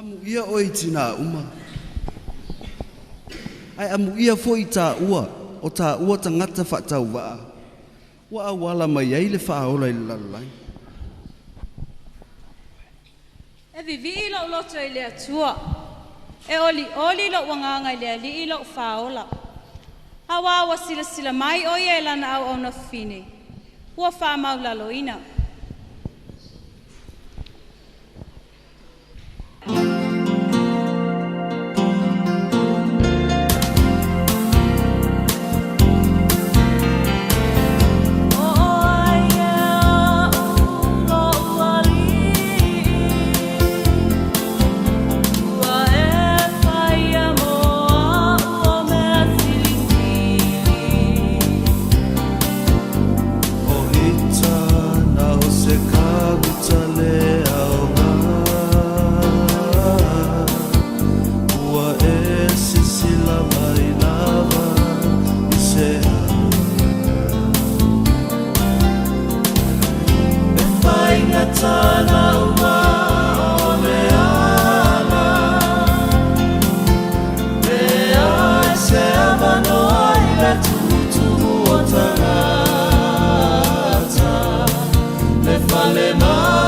Amu ia oitina uma. Ai amu ia foi ta ua o ta ua tangata whatau waa. Wa awala mai ai le whaola i lalai. E vivi ilo loto i le atua. E oli lo wanganga i le ali ilo whaola. Hawa wa sila mai o ie lana au na fine. Ua wha maulaloina. Vale más.